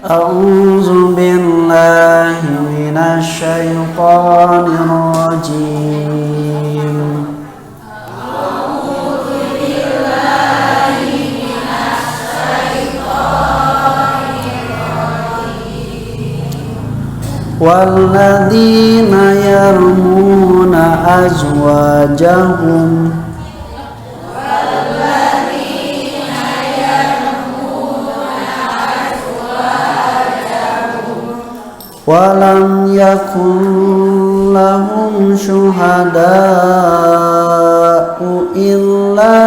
أعوذ بالله من الشيطان الرجيم والذين يرمون أزواجهم ولم يكن لهم شهداء إلا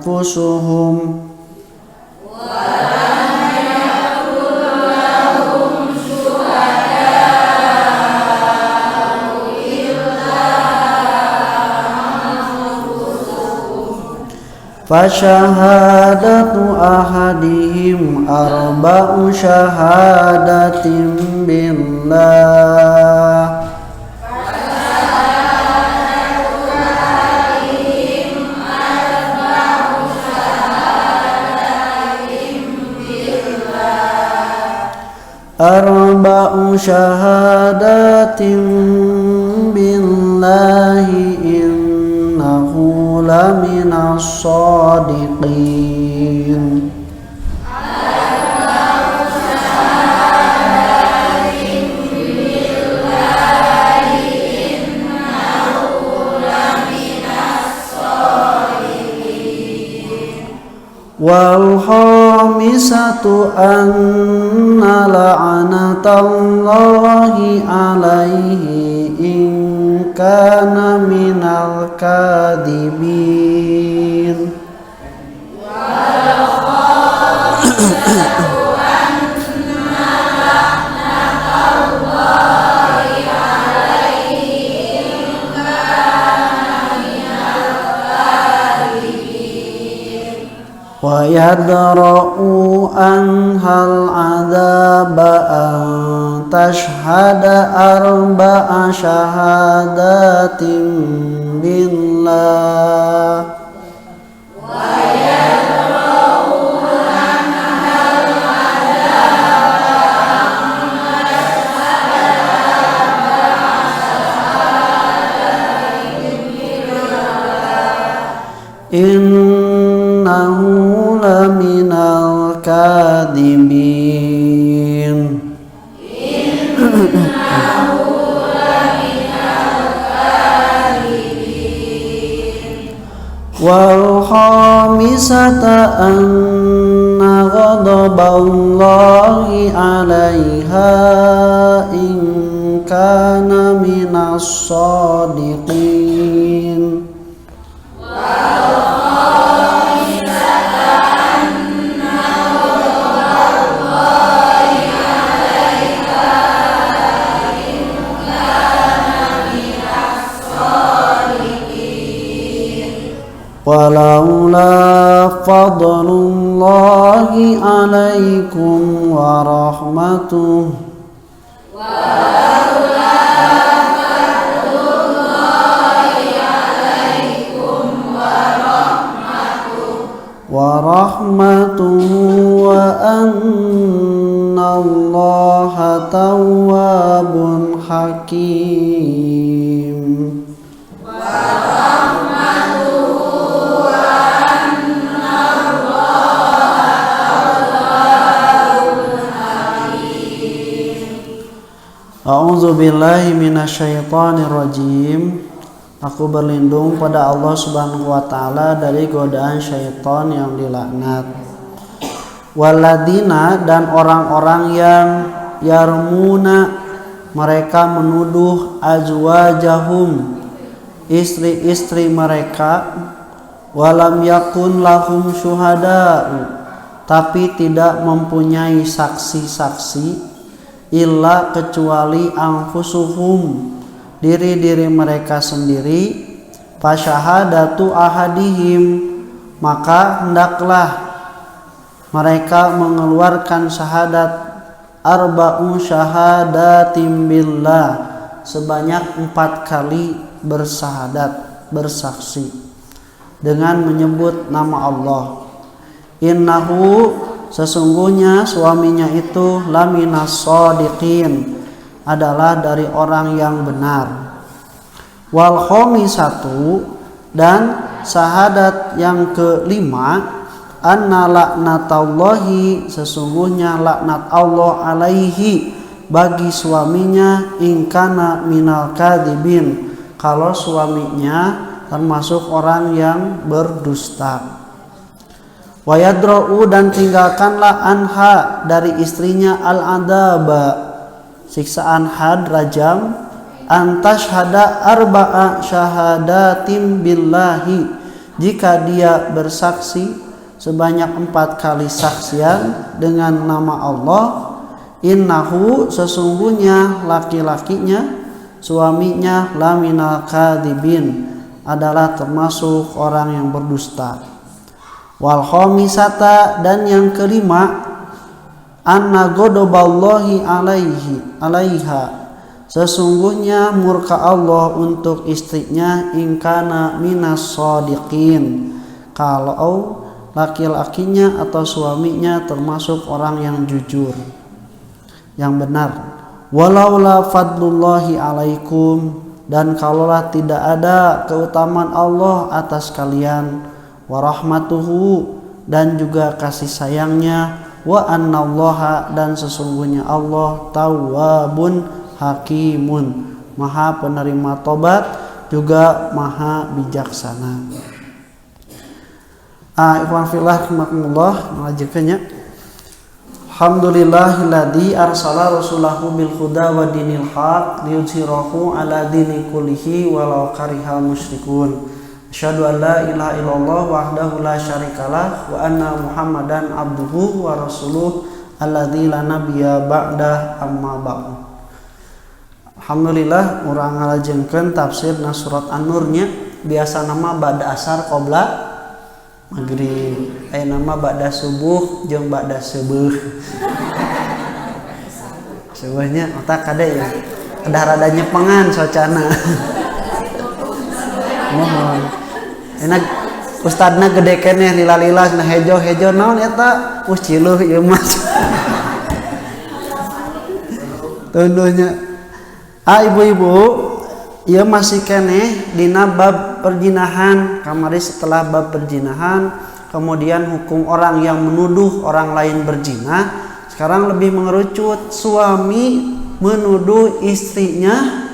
أنفسهم فشهادة أحدهم أربع شهادات بالله أربع شهادات بالله إنه لمن الصادقين والخامسة أن لعنة الله عليه إن كان من الكاذبين ويدرأ عنها العذاب أن تشهد أربع شهادات بالله إنه لمن الكاذبين والخامسة أن غضب الله عليها إن كان من الصادقين ولولا فضل الله عليكم ورحمته وأن الله تواب حكيم A'udzubillahi minasyaitonirrajim. Aku berlindung pada Allah Subhanahu wa taala dari godaan syaitan yang dilaknat. Waladina, dan orang-orang yang yarmuna, mereka menuduh azwajahum, istri-istri mereka, walam yakun lahum syuhada, tapi tidak mempunyai saksi-saksi, illa kecuali anfusuhum, diri-diri mereka sendiri. Fasyahadatu ahadihim, maka hendaklah mereka mengeluarkan syahadat arba'u syahadatim billah, sebanyak 4 kali bersaksi dengan menyebut nama Allah. Innahu, sesungguhnya suaminya itu laminas shodiqin, adalah dari orang yang benar. Wal khamisatu, dan syahadat yang kelima, anna laknatallahi, sesungguhnya laknat Allah alaihi, bagi suaminya, ingkana minal kadibin, kalau suaminya termasuk orang yang berdusta. Wa yadra'u, dan tinggalkanlah anha, dari istrinya, al-adaba, siksaan had, rajam, antashhada arba'a syahadatim billahi, jika dia bersaksi sebanyak 4 kali saksian dengan nama Allah, innahu, sesungguhnya laki-lakinya, suaminya, laminal kadibin, adalah termasuk orang yang berdusta. Wal khamisata, dan yang kelima, anna ghadaballahi alaiha, sesungguhnya murka Allah untuk istrinya, ingkana minas shodiqin, kalau laki-lakinya atau suaminya termasuk orang yang jujur, yang benar. Walaula fadlullahi alaikum, dan kalaulah tidak ada keutamaan Allah atas kalian, warahmatuhu, dan juga kasih sayangnya, wa annallaha, dan sesungguhnya Allah tawwabun hakimun, maha penerima tobat juga maha bijaksana. Ikhwan fillah rahimakumullah, melanjutkannya. Alhamdulillahilladzi arsala rasulahu bil huda wa dinil haq liyudhhirahu ala dini kullihi walau karihal musyrikun. Asyhadu an la ilaha illallah wahdahu la syarikalah wa anna Muhammadan abduhu wa rasuluh alladzi la nabiyya ba'da, amma ba'du. Alhamdulillah, urang ngalajenkeun tafsirna surat An-Nur nya. Biasa nama ba'da asar qabla maghrib, aya nama ba'da subuh jeung ba'da subuh. Subuhnya otak kade ya. Ada rada nyepengan socana. Mohon. Enak ustadna gede keneh lila-lila na hejo-hejo naon eta? Ciluh ieu mah. Tunduhnya. Ibu-ibu, ieu masih keneh dina bab perzinahan. Kamari setelah bab perzinahan, kemudian hukum orang yang menuduh orang lain berzina. Sekarang lebih mengerucut, suami menuduh istrinya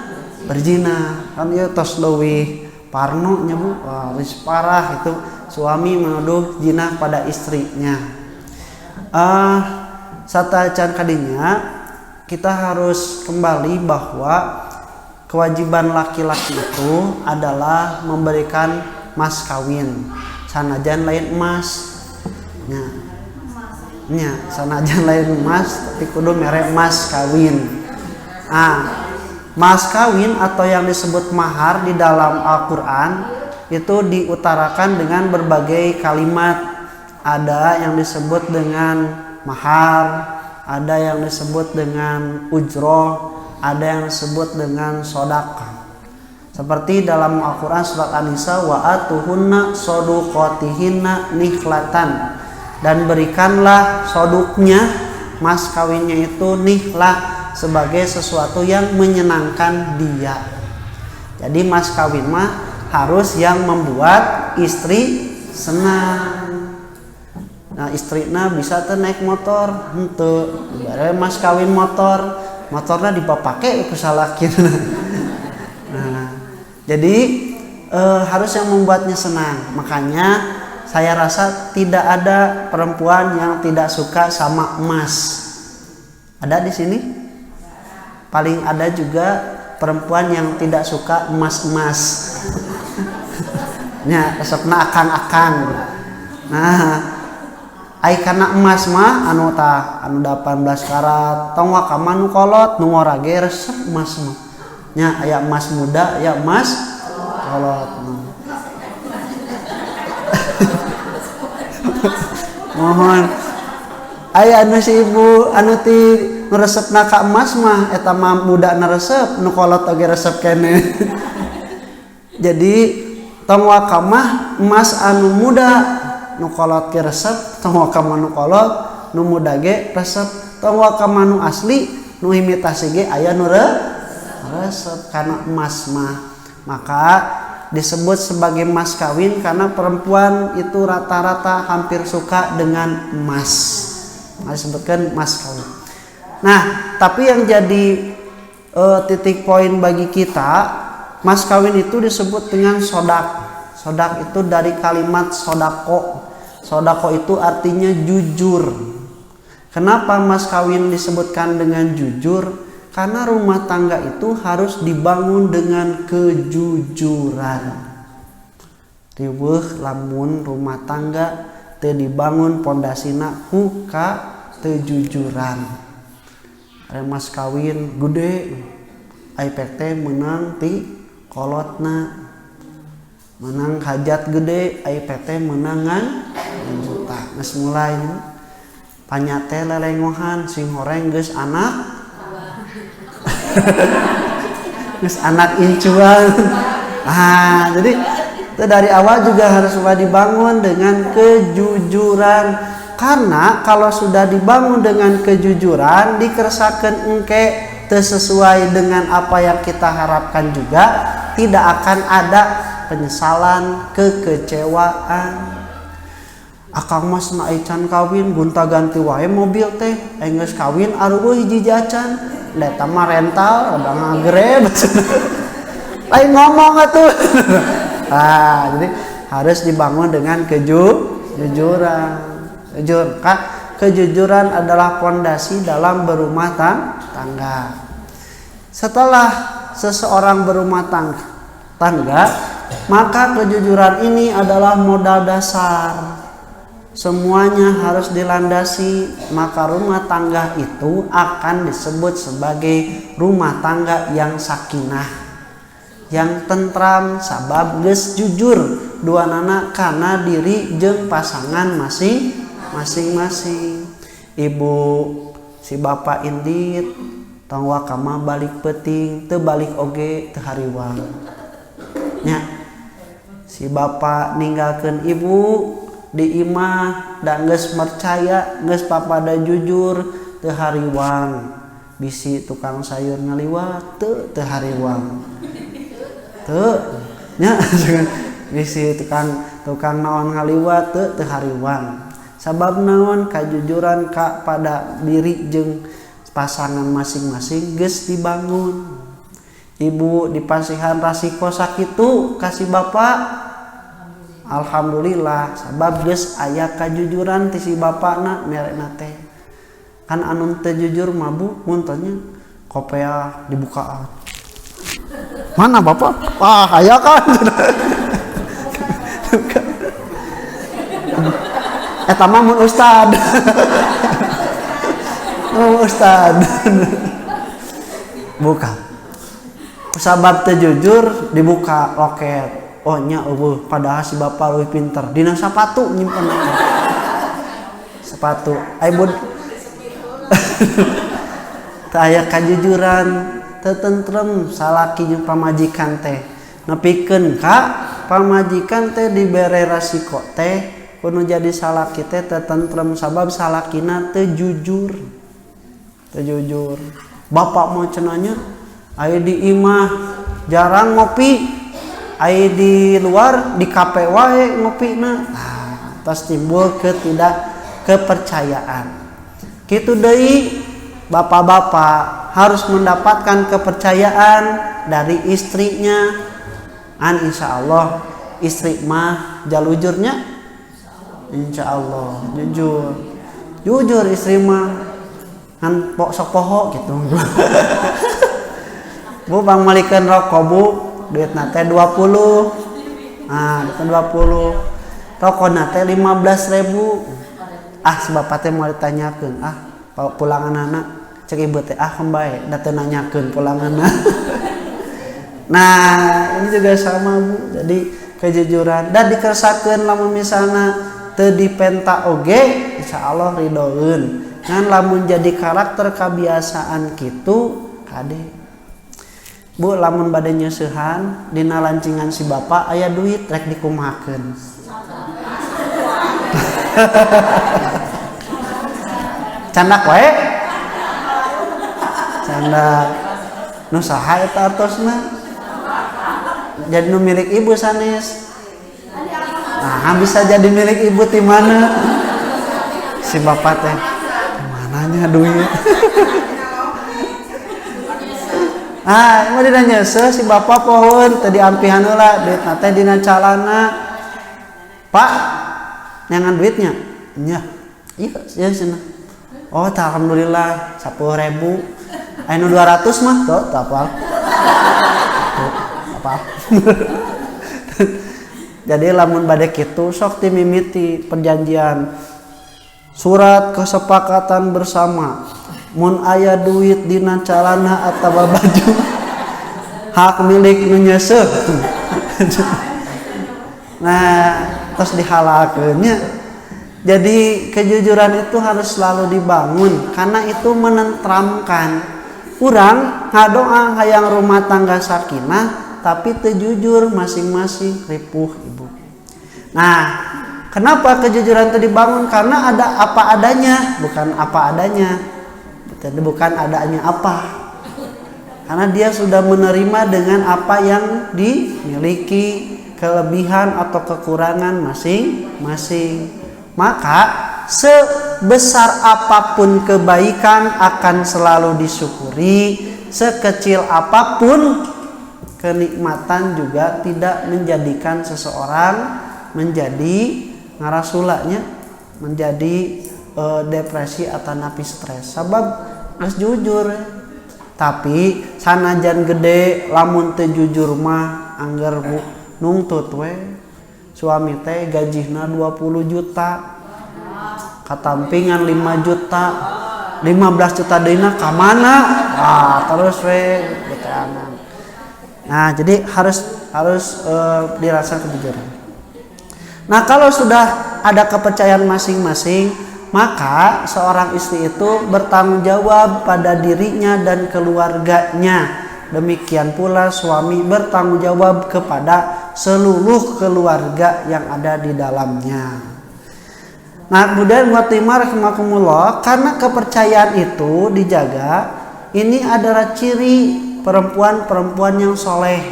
berzina. Kan ieu tos leuwih parno nya Bu, wis parah itu, suami menuduh zina pada istrinya. Satacan kadinya kita harus kembali bahwa kewajiban laki-laki itu adalah memberikan mas kawin, sanajan lain emas. Nya sanajan lain emas, tapi kudu mere mas kawin. Mas kawin atau yang disebut mahar di dalam Al-Quran itu diutarakan dengan berbagai kalimat. Ada yang disebut dengan mahar, ada yang disebut dengan ujroh, ada yang disebut dengan sodaqah. Seperti dalam Al-Quran surat An-Nisa, wa atuhunna soduqotihinna nikhlatan, dan berikanlah soduknya, mas kawinnya itu nihlah, sebagai sesuatu yang menyenangkan dia. Jadi mas kawin mah harus yang membuat istri senang. Nah, istrina bisa teh naik motor, henteu. Bare mas kawin motorna dipapake ku salakin. Nah, jadi harus yang membuatnya senang. Makanya saya rasa tidak ada perempuan yang tidak suka sama emas. Ada di sini? Paling ada juga perempuan yang tidak suka emas-emas. Nya resepna akang-akang. Nah, ai kana emas mah anu 18 karat, tong wa ka manu kolot nu ngora ge resep emas mah. Nya aya emas muda, aya emas kolot. Mohon aya anu si ibu anu ti resepna ka emas mah eta mah muda na resep, nu kolot oge resep keneh. Jadi tong wa ka mah emas anu muda, nu kolot ke resep, tong wa ka mah nu kolot nu muda ge resep, tong wakamanu asli nu imitasi ge aya nu resep karena emas mah. Maka disebut sebagai mas kawin karena perempuan itu rata-rata hampir suka dengan emas. Disebutkan mas kawin. Nah, tapi yang jadi titik poin bagi kita, mas kawin itu disebut dengan sodak. Sodak itu dari kalimat sodako. Sodako itu artinya jujur. Kenapa mas kawin disebutkan dengan jujur? Karena rumah tangga itu harus dibangun dengan kejujuran. Riweuh lamun rumah tangga teu dibangun pondasina ku ka kejujuran. Are mas kawin gede, IPT menang ti kolotna, menang hajat gede, IPT menangan juta. Geus mulai panyate lelengohan sing horeng geus anak geus anak incuan. Jadi itu dari awal juga harus dibangun dengan kejujuran. Karena kalau sudah dibangun dengan kejujuran, dikeresakeun engke teu sesuai dengan apa yang kita harapkan juga, tidak akan ada penyesalan, kekecewaan. Akang mas na can kawin gonta-ganti wae mobil teh, geus kawin arueuh hiji jacan, eta mah rental udah ngagreb. Lain ngomong atuh. Jadi harus dibangun dengan kejujuran. Kejujuran adalah pondasi dalam berumah tangga. Setelah seseorang berumah tangga, maka kejujuran ini adalah modal dasar. Semuanya harus dilandasi, maka rumah tangga itu akan disebut sebagai rumah tangga yang sakinah, yang tentram, sabab geus jujur dua nana kana diri jeung pasangan masing-masing. Ibu si bapak indit tong wakama balik peuting, teu balik oge teu hariwang nya. Si bapak ninggalkeun ibu di imah dan geus percaya, geus papada jujur teu hariwang. Bisi tukang sayur ngaliwat teu hariwang teu nya. Bisi tukang naon ngaliwat teu hariwang. Sabab naon? Kajujuran pada diri jeung pasangan masing-masing geus dibangun. Ibu dipasihan rasiko sakitu kasih bapak, alhamdulillah, sabab geus aya kajujuran ti si bapakna merena teh. Kan anu teu jujur mah Bu, muntahnya kopea dibukaan. Mana bapak? Aya kan. Eta mah mun ustad. Ustad. Buka. Sabab teu jujur dibuka loket. Oh nya eueuh, padahal si bapak leuwih pinter. Dina sapatu nyimpen sepatu. Ai bud. Teu aya kajujuran, teu tentrem salaki jeung pamajikan teh. Nepikeun ka pamajikan teh dibere rasiko teh kudu jadi salaki teh teu tentrem sabab salakina teu jujur. Teu jujur. Bapak mau cenanya aya di imah jarang ngopi, aya di luar di kafe wae ngopina. Tos timbul kepercayaan. Kitu deui bapak-bapak harus mendapatkan kepercayaan dari istrinya. Insya Allah istri mah jalujurnya, insya Allah jujur istri mah kan sok poho gitu. Bu bang malikeun rokok Bu, duit nate 20. Duit 20. Rokok nate 15.000. Si bapak teh mau ditanyakeun, pulangan anak cek ibu teh kembae da teu nanyakeun pulanganna. Nah, ini juga sama Bu. Jadi kejujuran dan dikersakakeun lamun misalna teu dipenta oge, insyaallah ridhoeun. Ngan lamun jadi karakter kebiasaan kitu kade. Bu lamun bade nyeusehan dina lancingan si bapak aya duit rek dikumahakeun. candak wae candak nu saha eta artosna jadi nu milik ibu sanes. Nah, bisa jadi milik ibu di mana? Si bapak teh mananya duit. Mau dinanya si bapak pohon tadi ampihan heula duit teh dina calana. Pak, nyangan duitnya? Nya. Iya cenah. Oh, alhamdulillah 10.000. Anu 200 mah tuh apal. Apa? Jadi lamun bade kitu sok timimiti perjanjian surat kesepakatan bersama mun aya duit dina calana atawa baju hak milik nu nyeuseuk. Nah, terus dihalakeunnya. Jadi kejujuran itu harus selalu dibangun karena itu menenteramkan. Urang ngadoa hayang rumah tangga sakinah tapi terjujur masing-masing ripuh ibu. Nah, kenapa kejujuran itu dibangun? Karena ada apa adanya, bukan apa adanya. Jadi bukan adanya apa. Karena dia sudah menerima dengan apa yang dimiliki, kelebihan atau kekurangan masing-masing. Maka sebesar apapun kebaikan akan selalu disyukuri, sekecil apapun kenikmatan juga tidak menjadikan seseorang menjadi ngarasulanya, menjadi depresi atau napi stres. Sabab harus jujur. Tapi sanajan gede lamun teu jujur mah angger nungtut we. Suami teh gajihna 20 juta. Katampingan 5 juta. 15 juta deuna ka mana? Terus we beteanan. Nah, jadi harus dirasa kejujuran. Nah, kalau sudah ada kepercayaan masing-masing, maka seorang istri itu bertanggung jawab pada dirinya dan keluarganya. Demikian pula suami bertanggung jawab kepada seluruh keluarga yang ada di dalamnya. Nah, kemudian mutimar rahimakumullah, karena kepercayaan itu dijaga, ini adalah ciri perempuan-perempuan yang soleh.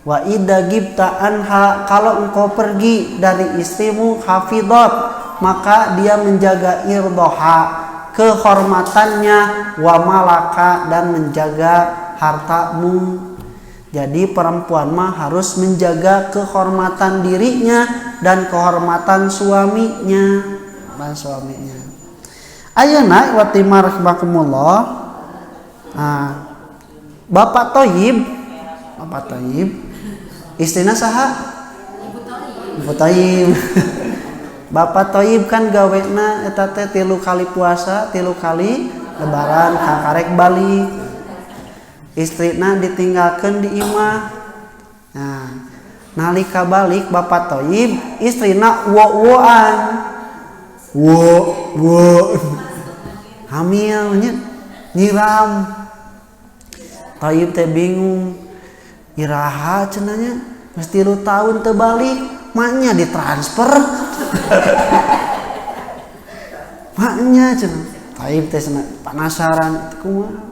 Wa idza gibta anha, kalau engkau pergi dari istrimu, hafidhat, maka dia menjaga irdoha, kehormatannya, wa malaka, dan menjaga hartamu. Jadi perempuan mah harus menjaga kehormatan dirinya dan kehormatan suaminya. Ayeuna wa timar rahimakumullah. Nah, Bapak Toyib, istrina saha? Ibu Toyib. Bapak Toyib kan gawena eta teh 3 kali puasa, 3 kali lebaran, kakarek balik. Istrina ditinggalkeun di imah. Nah, nalika balik Bapak Toyib, istrina wo-woan. Wo. Hamilnya nyiram. Toyib teh bingung. Iraha cenanya, geus 3 tahun teu balik, maknya ditransfer. Maknya cenah. Toyib teh penasaran kumaha.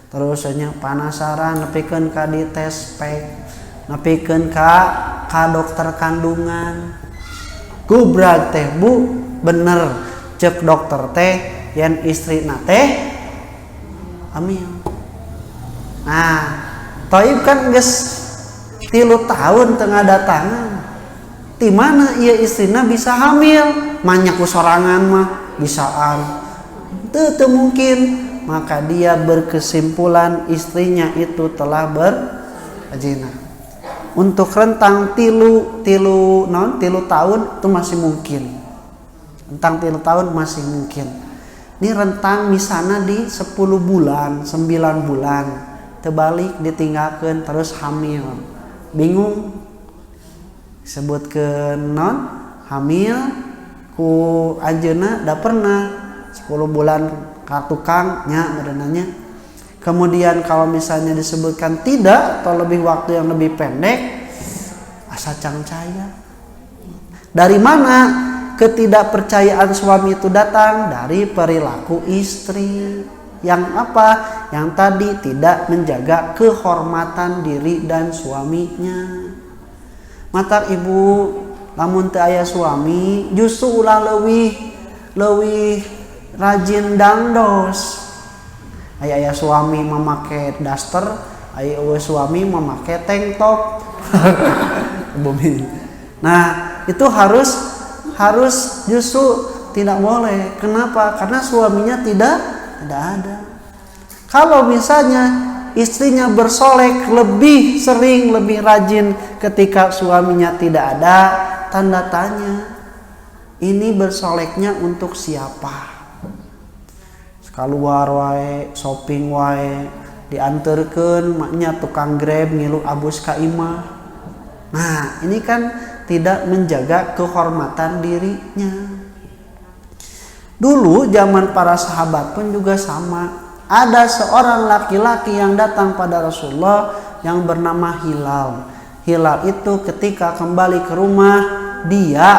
Terus nya penasaran nepikeun ka di tes spek, nepikeun ka dokter kandungan. Kubrag teh Bu, bener cek dokter teh yen istrina teh hamil. Nah, Toyib kan geus 3 tahun teu ngadatangan. Di mana ieu istrina bisa hamil? Manya ku sorangan mah bisaan. Teu mungkin. Maka dia berkesimpulan istrinya itu telah berzina. Untuk rentang tilu tahun itu masih mungkin. Rentang 3 tahun masih mungkin. Ini rentang misalnya di 10 bulan, 9 bulan. Terbalik ditinggalkan terus hamil. Bingung. Sebutkeun non hamil ku anjeunna da pernah 10 bulan ka tukang nya nanya. Kemudian kalau misalnya disebutkan tidak atau lebih waktu yang lebih pendek, asa cangcaya. Dari mana? ketidakpercayaan suami itu datang dari perilaku istri yang apa? Yang tadi tidak menjaga kehormatan diri dan suaminya. Mata ibu lamun teu aya suami justru ulah leuwih rajin dangdos. Aya suami memakai daster, aya suami memakai tank top. Bumi. Nah, itu harus justru tidak boleh. Kenapa? Karena suaminya tidak ada. Kalau misalnya istrinya bersolek lebih sering, lebih rajin ketika suaminya tidak ada, tanda tanya. Ini bersoleknya untuk siapa? Keluar wae, shopping wae, dianterkeun maknya tukang Grab ngilu abus ka imah. Nah, ini kan tidak menjaga kehormatan dirinya. Dulu zaman para sahabat pun juga sama. Ada seorang laki-laki yang datang pada Rasulullah yang bernama Hilal. Hilal itu ketika kembali ke rumah, dia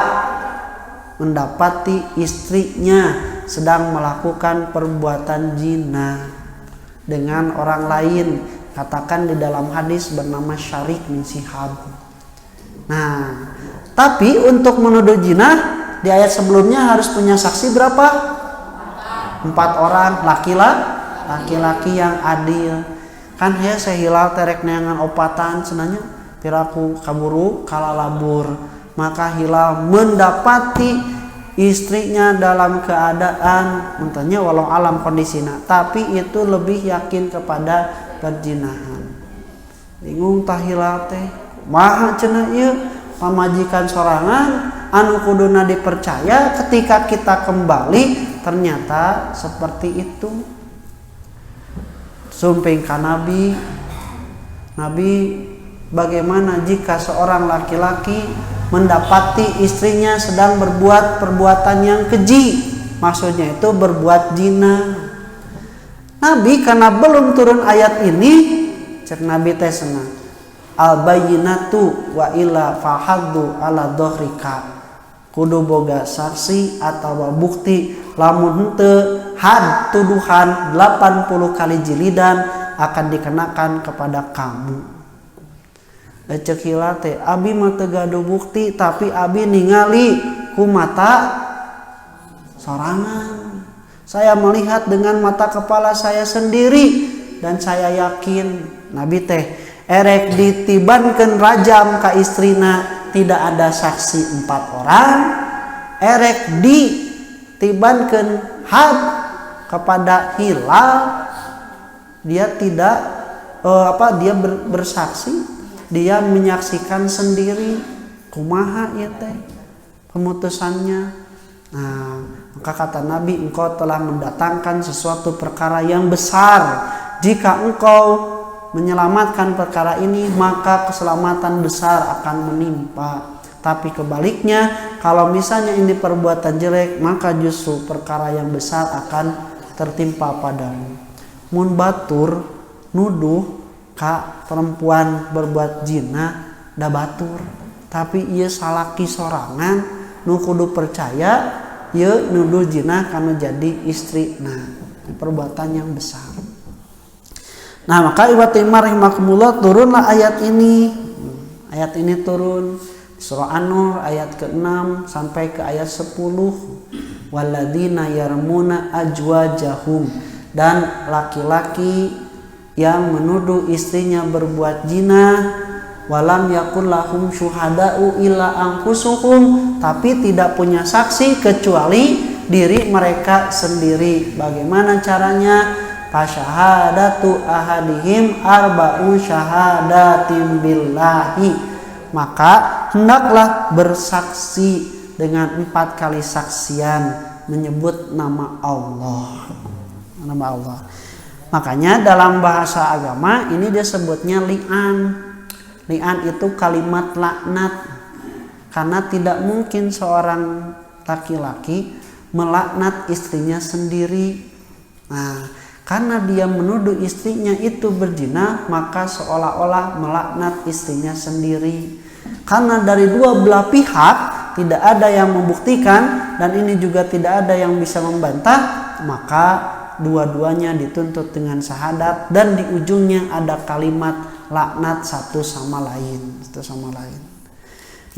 mendapati istrinya sedang melakukan perbuatan zina dengan orang lain. Katakan di dalam hadis bernama Syarik bin Shihab. Nah, tapi untuk menuduh zina di ayat sebelumnya harus punya saksi berapa? 4 orang laki-laki yang adil. Kan saya Hilal terek neangan opatan senanya piraku kaburu kalalabur. Maka Hilal mendapati istrinya dalam keadaan mentanya walau alam kondisinya, tapi itu lebih yakin kepada perzinahan. Bingung tah Hilal teh maha cenah ieu pamajikan sorangan anu kuduna dipercaya, ketika kita kembali ternyata seperti itu. Sumping ka Nabi bagaimana jika seorang laki-laki mendapati istrinya sedang berbuat perbuatan yang keji, maksudnya itu berbuat zina. Nabi karena belum turun ayat ini, cek Nabi teh cenah al bayyinatu wa illa fahaddu ala dhahrika, kudu boga saksi atau bukti, lamun henteu had tuduhan 80 kali jilidan akan dikenakan kepada kamu. Cek Hilal teh abi mah teu gaduh bukti, tapi abi ningali ku mata sorangan. Saya melihat dengan mata kepala saya sendiri dan saya yakin Nabi teh erek ditibankeun rajam ka istrina tidak ada saksi 4 orang, erek ditibankeun had kepada Hilal dia tidak dia bersaksi, dia menyaksikan sendiri. Kumaha ya teh pemutusannya. Nah, maka kata Nabi, engkau telah mendatangkan sesuatu perkara yang besar. Jika engkau menyelamatkan perkara ini, maka keselamatan besar akan menimpa. Tapi kebaliknya, kalau misalnya ini perbuatan jelek, maka justru perkara yang besar akan tertimpa padamu. Mun batur nuduh ka perempuan berbuat zina da batur, tapi ieu salaki sorangan nu kudu percaya ieu nuduh zina kana jadi istri. Nah, perbuatan yang besar. Nah, maka ibu timar rahimakumullah turunlah ayat ini. Ayat ini turun surah An-Nur ayat ke-6 sampai ke ayat 10. Walladzina yarmuna ajwajahum, dan laki-laki yang menuduh istrinya berbuat zina, walam yakul lahum syuhada'u illa anfusuhum, tapi tidak punya saksi kecuali diri mereka sendiri. Bagaimana caranya? Fasyahadatu ahadihim arba'u syahadatim billahi, maka hendaklah bersaksi dengan 4 kali saksian menyebut nama Allah. Makanya dalam bahasa agama ini disebutnya li'an. Li'an itu kalimat laknat. Karena tidak mungkin seorang laki-laki melaknat istrinya sendiri. Nah, karena dia menuduh istrinya itu berzina, maka seolah-olah melaknat istrinya sendiri. Karena dari dua belah pihak tidak ada yang membuktikan dan ini juga tidak ada yang bisa membantah, maka dua-duanya dituntut dengan syahadat dan di ujungnya ada kalimat laknat satu sama lain.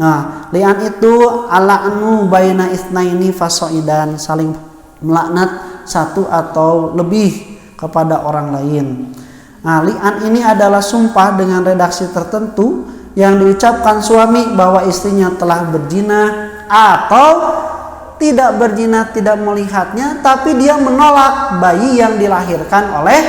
Nah, li'an itu ala'nu baina itsnaini fasoidan, saling melaknat satu atau lebih kepada orang lain. Nah, li'an ini adalah sumpah dengan redaksi tertentu yang diucapkan suami bahwa istrinya telah berzina atau tidak berzina, tidak melihatnya, tapi dia menolak bayi yang dilahirkan oleh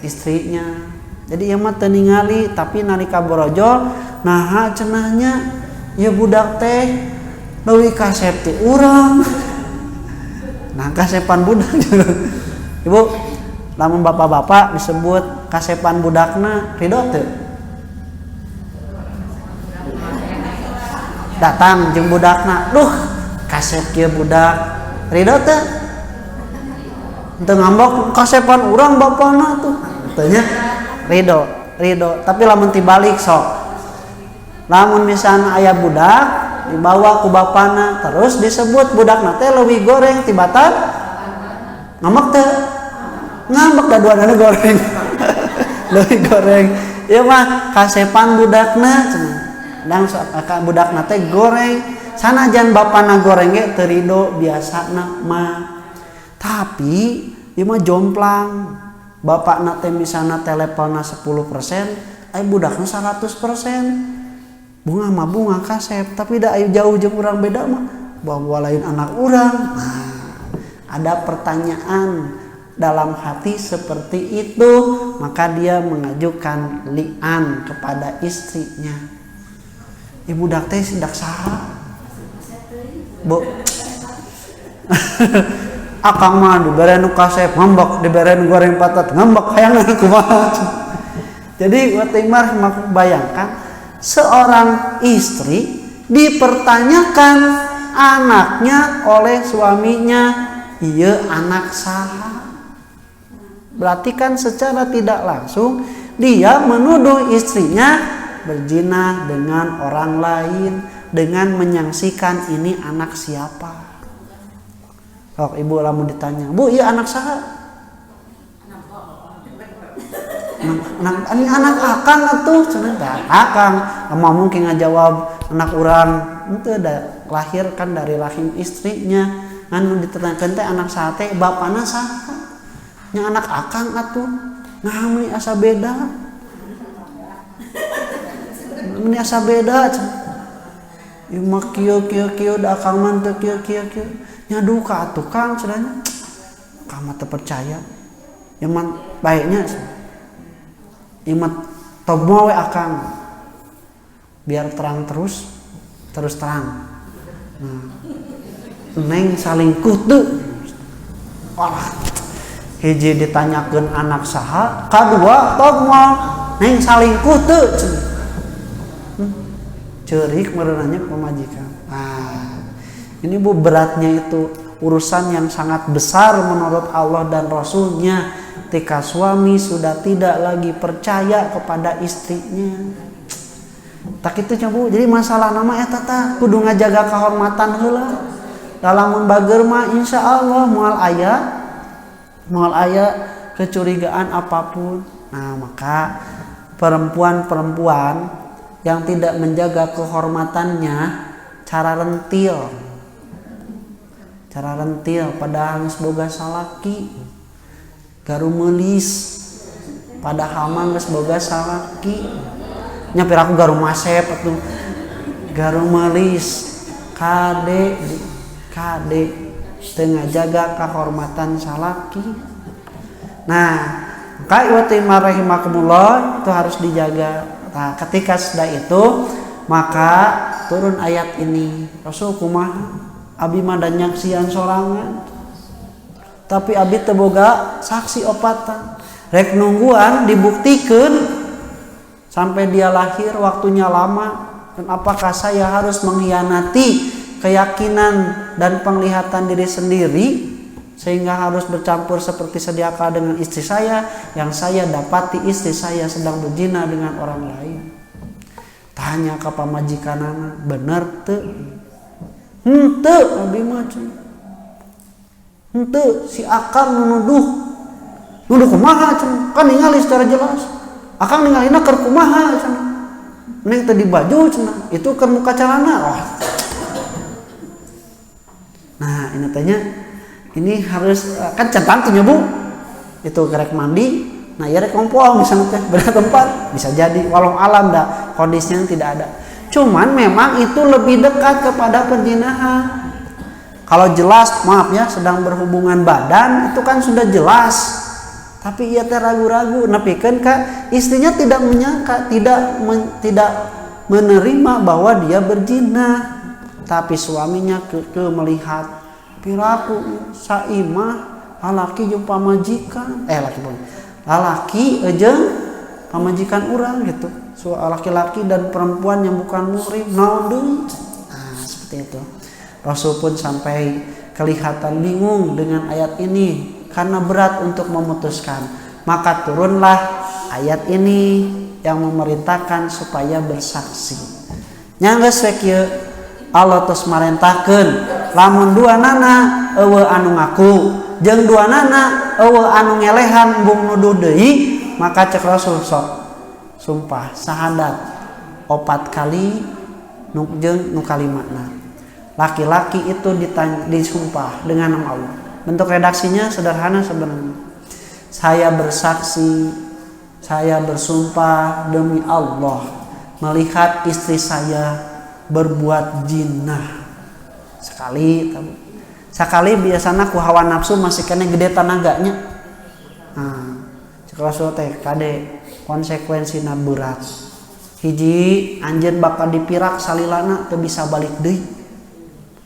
istrinya. Jadi ieu mah teu ningali tapi nalika borojo naha cenahnya ya budak teh leuwih kasep ti urang. Nah, kasepan budak. Ibu, lamun bapak-bapak disebut kasepan budakna ridho teu? Datang jeung budakna, duh kasep kieu budak, ridho teu? Teu ngambok kasepan urang bapana tuh. Teu nya ridho. Tapi lamun tibalik sok. Lamun misalnya aya budak dibawa ku bapana terus disebut budakna teh leuwih goreng tibatan ngambek teu? Ngambek da duana goreng. Leuwih goreng. Ieu mah kasepan budakna cenah. Dan budakna teh goreng, sanajan bapana goreng ge teu ridho biasana mah. Tapi ieu mah jomplang. Bapakna teh misalna teh levelna 10%, ai budakna 100%. Bunga mah bunga kasep, tapi da aya jauh jeung urang beda mah bawa lain anak urang. Nah, ada pertanyaan dalam hati seperti itu, maka dia mengajukan li'an kepada istrinya. Ibu dak teh sidak saha? Bu. Akang mah dibere nu kasep ngambek, dibere nu goreng patat ngambek, hayang kumaha. Jadi Watimar bayangkan seorang istri dipertanyakan anaknya oleh suaminya, ieu anak saha? Berarti kan secara tidak langsung dia menuduh istrinya berzina dengan orang lain dengan menyaksikan ini anak siapa. Oh, ibu lamun ditanya, "Bu, iya anak saha?" Ini anak akang atuh cenah. Akang mah mungkin ngajawab anak urang henteu da lahir kan dari rahim istrinya. Anu diterangkeun teh anak saha teh bapana saha? Nya anak akang atuh. Nah, meni asa beda. Meni asa beda cenah. Ieu mah kieu da akang mah teu kieu. Nya duka atuh Kang cenah. Kang mah teu percaya. Yang man baiknya imat tomo we akang biar terang terus terang. Nah, neng salingkuh tuh. Wah, hiji ditanyakeun anak saha, kadua tomo neng salingkuh tuh. Ceurik merenanya pemajikan. Nah, ini bu beratnya itu urusan yang sangat besar menurut Allah dan Rasulnya. Ketika suami sudah tidak lagi percaya kepada istrinya, tak itu Bu. Jadi masalah nama eta tah kudu ngajaga kehormatan heula. Dalam bager mah insyaallah moal aya kecurigaan apapun. Nah, maka perempuan-perempuan yang tidak menjaga kehormatannya cara rentil padahal geus boga salaki. Garu melis padahal mah geus boga salaki. Nya piraku garu masep atuh. Garu melis kade teu ngajaga kahormatan salaki. Nah, maka Watimar rahimakumullah itu harus dijaga. Nah, ketika sudah itu maka turun ayat ini. Rasul kumaha? Abi mah dan nyaksian sorangan. Tapi abi teu boga saksi opatan. Rek nungguan dibuktikan sampai dia lahir waktunya lama. Dan apakah saya harus mengkhianati keyakinan dan penglihatan diri sendiri sehingga harus bercampur seperti sedia kala dengan istri saya yang saya dapati istri saya sedang berzina dengan orang lain. Tanya ke pamajikanana, bener teu? Henteu abi mah henteu si akang nuduh kumaha cenah kan ningali secara jelas akang ningalina keur kumaha cenah mending teu di baju cenah itu keur muka calana. Nah ini tanya ini harus kan centang tuh Bu itu gerek mandi nah ya rek ngompol misalnya teh beda tempat bisa jadi walau alam dah kondisinya tidak ada. Cuman memang itu lebih dekat kepada perzinahan. Kalau jelas maaf ya sedang berhubungan badan itu kan sudah jelas. Tapi ia teh ragu-ragu nepikeun ka istrinya tidak menyangka, tidak menerima bahwa dia berzina. Tapi suaminya ke melihat piraku saimah lalaki jeung pamajikan lalaki jeung pamajikan urang gitu. So laki-laki dan perempuan yang bukan muhrim naon deui. Nah, seperti itu. Rasul pun sampai kelihatan bingung dengan ayat ini karena berat untuk memutuskan. Maka turunlah ayat ini yang memerintahkan supaya bersaksi. Nya geus we kieu Allah tos marentahkeun lamun duanana eueuh anu ngaku jeung duanana eueuh anu ngelehan bung nuduh deui maka cek Rasul sok sumpah sahadat 4 kali jeung nu kalimatna. Laki-laki itu disumpah dengan nama Allah. Bentuk redaksinya sederhana sebenarnya. Saya bersaksi, saya bersumpah demi Allah melihat istri saya berbuat zina. Sekali biasana ku hawa nafsu masih kena gede tanaganya. Nah, cek Rasul teh kade konsekuensina berat. Hiji anjeun bakal dipirak salilana teu bisa balik deui.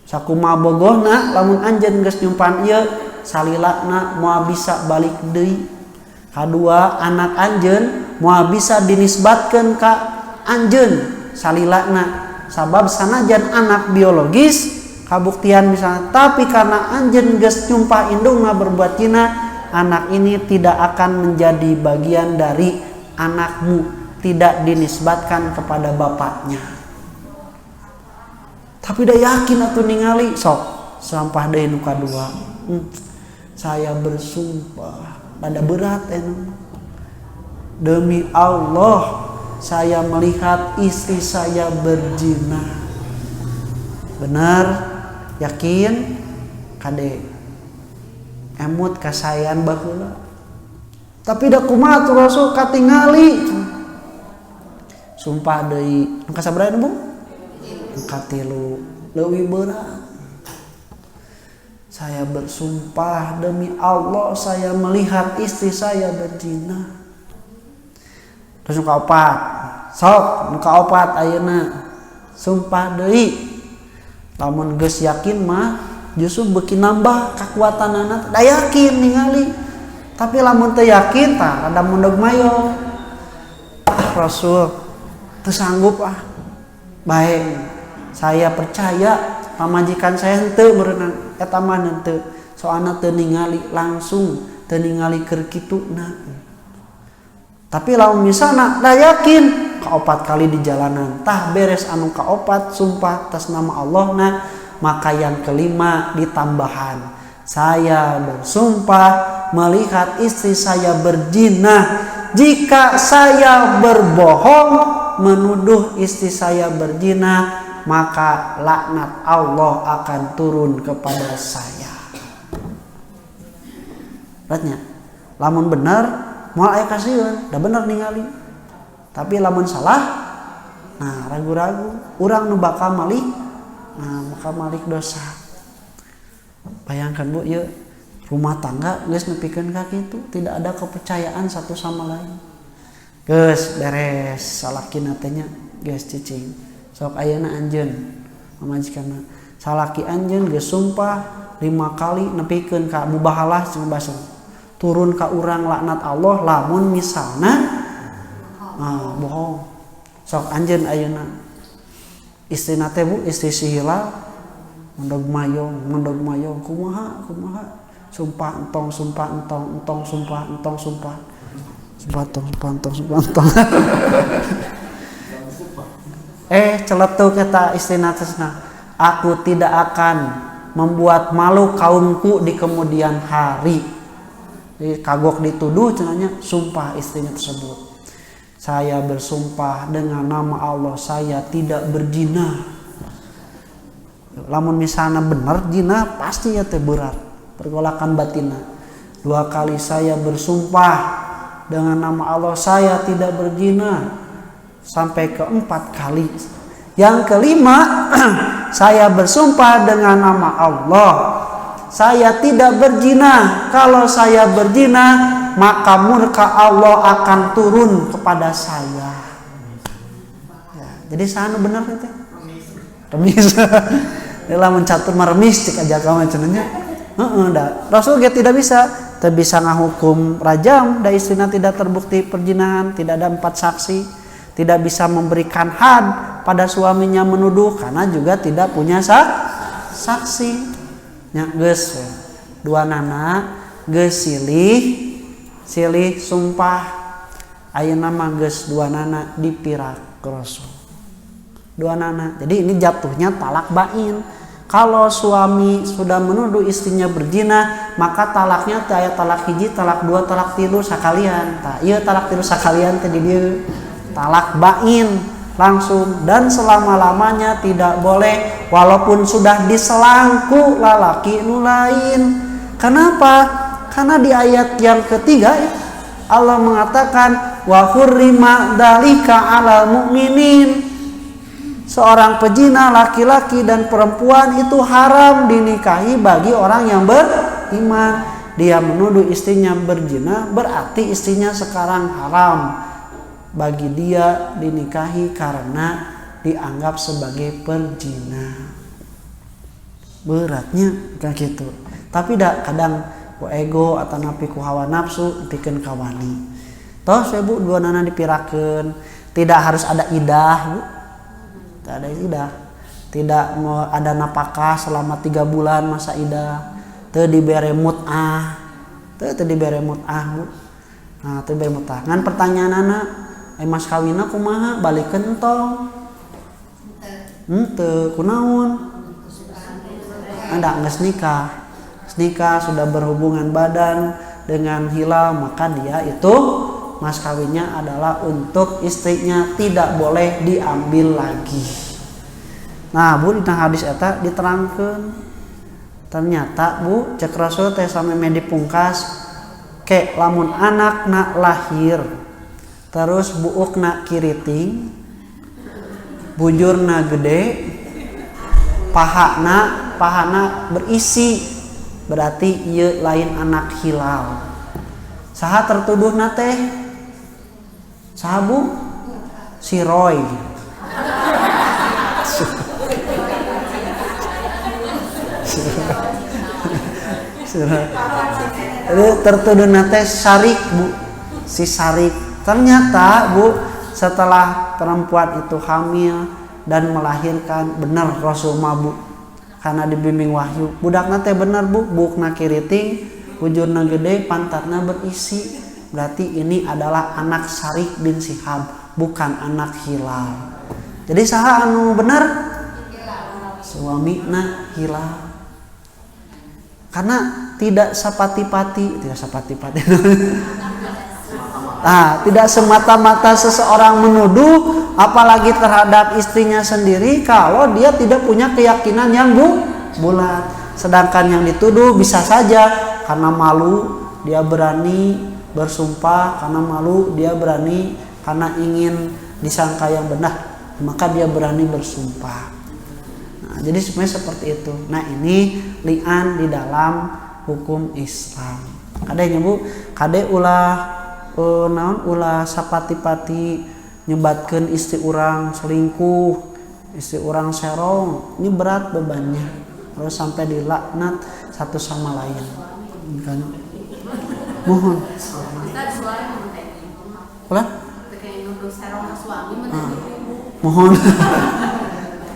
Sakumaha bogohna lamun anjeun geus nyumpan ieu salilana moal bisa balik deui. Kadua anak anjeun moal bisa dinisbatkeun ka anjeun salilana sabab sanajan anak biologis kabuktian misalnya tapi karena anjeun geus nyumpah indungna berbuat zina anak ini tidak akan menjadi bagian dari anakmu, tidak dinisbatkan kepada bapaknya. Tapi dah yakin atuh ningali sok sampah deui nu kadua. Saya bersumpah pada berat demi Allah saya melihat istri saya berzina. Benar yakin kade emut kasayan baheula. Tapi da kumaha tuh Rasul katingali. Sumpah deui. Nu kasabaraha Bu? Nu katilu. Leuwih berat. Saya bersumpah demi Allah saya melihat istri saya berzina. Terus nu kaopat. Sok nu kaopat ayeuna. Sumpah deui. Lamun geus yakin mah justru beuki nambah kakuatanana. Da yakin ningali. Tapi lamun teu yakin tah rada mondog mayong. Rasul teu sanggup bae saya percaya pamajikan saya henteu meureunna eta mah henteu soalna teu ningali langsung teu ningali keur kituna. Tapi lamun misalna da yakin kaopat kali di jalanan tah beres anu kaopat sumpah atas nama Allahna maka yang kelima ditambahan saya bersumpah melihat istri saya berzina. Jika saya berbohong menuduh istri saya berzina maka laknat Allah akan turun kepada saya. Beratnya lamun benar moal aya kasieun da bener ningali. Tapi lamun salah nah ragu-ragu urang nu bakal malik nah bakal malik dosa. Bayangkan Bu, ya rumah tangga geus nepikeun ka kitu, tidak ada kepercayaan satu sama lain. Geus beres salakina teh nya geus cicing. Sok ayeuna anjeun pamajikanna. Salaki anjeun geus sumpah 5 kali nepikeun ka mubahalah cenah basa. Turun ka urang laknat Allah lamun misalna bohong. Sok anjeun ayeuna istrina teh Bu, istri si Hilal mondog mayong kumaha sumpah entong celetuk eta istrina teh aku tidak akan membuat malu kaumku di kemudian hari. Jadi kagok dituduh cenanya sumpah istrinya tersebut. Saya bersumpah dengan nama Allah saya tidak berzina. Lamun misalnya benar zina pasti ya teh berat pergolakan batinna. 2 kali saya bersumpah dengan nama Allah saya tidak berzina, sampai ke-4 kali. Yang kelima, saya bersumpah dengan nama Allah saya tidak berzina. Kalau saya berzina, maka murka Allah akan turun kepada saya. Ya, jadi sana benar itu. Remis. Dalam mencatur meremis cik aja kamu cenanya. Rasul tidak bisa. Tidak bisa ngahukum rajam da istrina tidak terbukti perzinahan, tidak ada 4 saksi, tidak bisa memberikan had pada suaminya menuduh karena juga tidak punya saksi. Nya geus 2 nana geus silih sumpah ayeuna mah geus 2 nana dipirak Rasul. 2 nana. Jadi ini jatuhnya talak bain. Kalau suami sudah menuduh istrinya berzina, maka talaknya aya talak 1, talak 2, talak 3 sakalian. Tah ieu talak 3 sakalian teh di dieu talak bain langsung, dan selama-lamanya tidak boleh walaupun sudah diselangku lalaki nu lain. Kenapa? Karena di ayat yang ketiga ya, Allah mengatakan wa hurrima dzalika 'alal mu'minin. Seorang pezina laki-laki dan perempuan itu haram dinikahi bagi orang yang beriman. Dia menuduh istrinya berzina, berarti istrinya sekarang haram bagi dia dinikahi karena dianggap sebagai pezina. Beratnya kayak gitu. Tapi kadang ku ego atau napi ku hawa nafsu pikeun kawani. Tos ya Bu, 2 nana dipirakeun, tidak harus ada idah Bu. Tidak ada idah, tidak mau ada napakah selama 3 bulan masa idah, teu dibere mut'ah, teu dibere mut'ah Bu. Nah teu dibere mut'ah. Ngan pertanyaanana, mas kawina kumaha balikeun tong? Teu kunaon? Ada geus nikah. Nikah sudah berhubungan badan dengan hilal, maka dia itu mas kawinnya adalah untuk istrinya, tidak boleh diambil lagi. Nah Bu, di hadis eta diterangkan ternyata Bu cek Rasul teh sameme dipungkas ke lamun anak nak lahir terus buukna kiriting, bujurna gede, pahana berisi, berarti ieu lain anak hilal. Saha tertuduhna teh? Saha Bu? Si Roy. Tertuduhna teh Syarik Bu, si Syarik. Ternyata Bu, setelah perempuan itu hamil dan melahirkan, benar Rasul mabuk karena dibimbing wahyu. Budakna teh benar Bu, bukna kiriting, bujurna gede, pantatna berisi. Berarti ini adalah anak Syarik bin Shihab, bukan anak hilal. Jadi saha anu benar? Suamina hilal. Karena tidak sapati-pati. Nah, tidak semata-mata seseorang menuduh apalagi terhadap istrinya sendiri kalau dia tidak punya keyakinan yang bulat. Sedangkan yang dituduh bisa saja karena malu dia berani bersumpah, karena malu dia berani, karena ingin disangka yang benar maka dia berani bersumpah. Nah, jadi sebenarnya seperti itu. Nah, ini li'an di dalam hukum Islam. Kadenya Bu, kade ulah sapati-pati nyebatkeun istri urang selingkuh, istri urang serong. Ini berat bebannya. Terus sampai dilaknat satu sama lain. Kan? Mohon. Ulah? Mohon.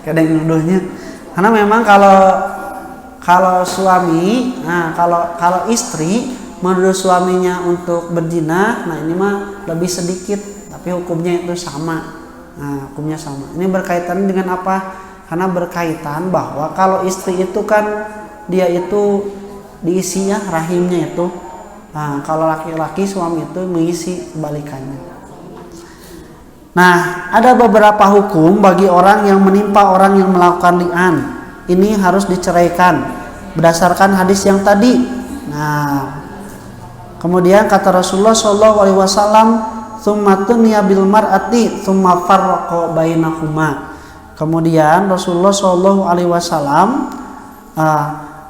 Kadang nuduhnya. Karena memang kalau suami, nah kalau istri menuduh suaminya untuk berzina, nah ini mah lebih sedikit, tapi hukumnya itu sama. Nah, hukumnya sama. Ini berkaitan dengan apa? karena berkaitan bahwa kalau istri itu kan dia itu diisi ya rahimnya itu. Nah, kalau laki-laki suami itu mengisi kebalikannya. Nah, ada beberapa hukum bagi orang yang menimpa orang yang melakukan li'an. Ini harus diceraikan berdasarkan hadis yang tadi. Nah, kemudian kata Rasulullah SAW, "Tsumma tunya bil mar'ati tsumma farraqa bainahuma." Kemudian Rasulullah SAW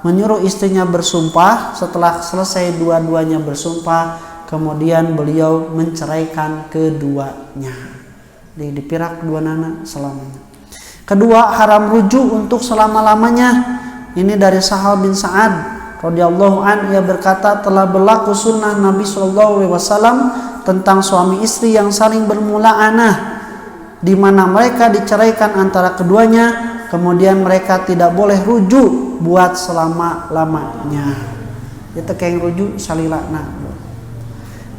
menyuruh istrinya bersumpah. Setelah selesai dua-duanya bersumpah, kemudian beliau menceraikan keduanya. Dipirak dua nana selamanya. Kedua, haram rujuk untuk selama-lamanya. Ini dari Sahal bin Sa'ad radhiyallahu an, ia berkata, telah berlaku sunnah Nabi SAW tentang suami istri yang saling bermula'anah, di mana mereka diceraikan antara keduanya, kemudian mereka tidak boleh rujuk buat selama-lamanya. Itu kayak rujuk salilana.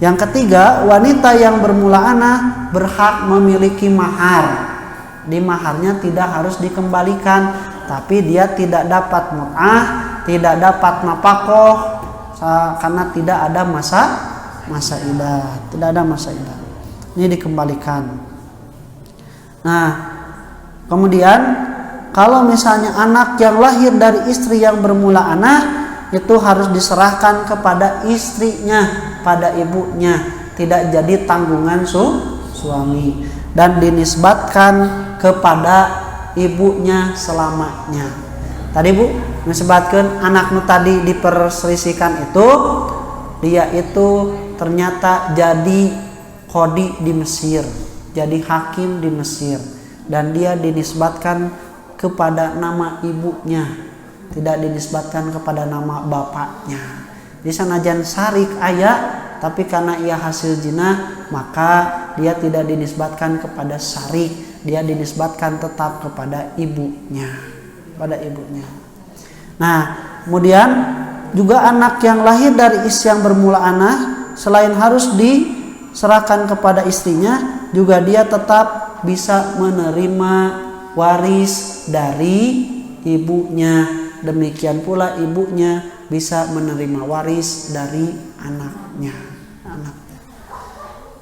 Yang ketiga, wanita yang bermula'anah berhak memiliki mahar. Di maharnya tidak harus dikembalikan, tapi dia tidak dapat mut'ah, tidak dapat nafkah karena tidak ada masa iddah, tidak ada masa iddah. Ini dikembalikan. Nah, kemudian kalau misalnya anak yang lahir dari istri yang bermula'anah itu harus diserahkan kepada istrinya, pada ibunya, tidak jadi tanggungan suami, dan dinisbatkan kepada ibunya selamanya. Tadi Bu disebutkan anak nu tadi diperselisihkan itu, dia itu ternyata jadi qadi di Mesir, jadi hakim di Mesir, dan dia dinisbatkan kepada nama ibunya, tidak dinisbatkan kepada nama bapaknya. Di sanajan sarik ayah, tapi karena ia hasil zina, maka dia tidak dinisbatkan kepada sarik, dia dinisbatkan tetap kepada ibunya, pada ibunya. Nah, kemudian juga anak yang lahir dari istri yang bermula'anah, selain harus diserahkan kepada istrinya, juga dia tetap bisa menerima waris dari ibunya. Demikian pula ibunya bisa menerima waris dari anaknya.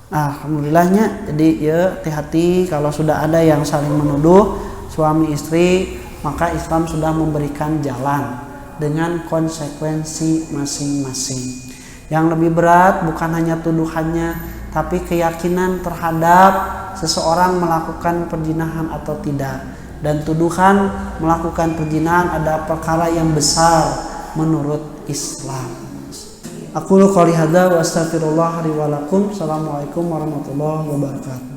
Alhamdulillahnya, jadi ya hati-hati kalau sudah ada yang saling menuduh suami istri, maka Islam sudah memberikan jalan dengan konsekuensi masing-masing. Yang lebih berat bukan hanya tuduhannya, tapi keyakinan terhadap seseorang melakukan perzinahan atau tidak. Dan tuduhan melakukan perzinahan adalah perkara yang besar menurut Islam. Aqulu qouli hadza wa astaghfirullah li wa lakum. Assalamualaikum warahmatullahi wabarakatuh.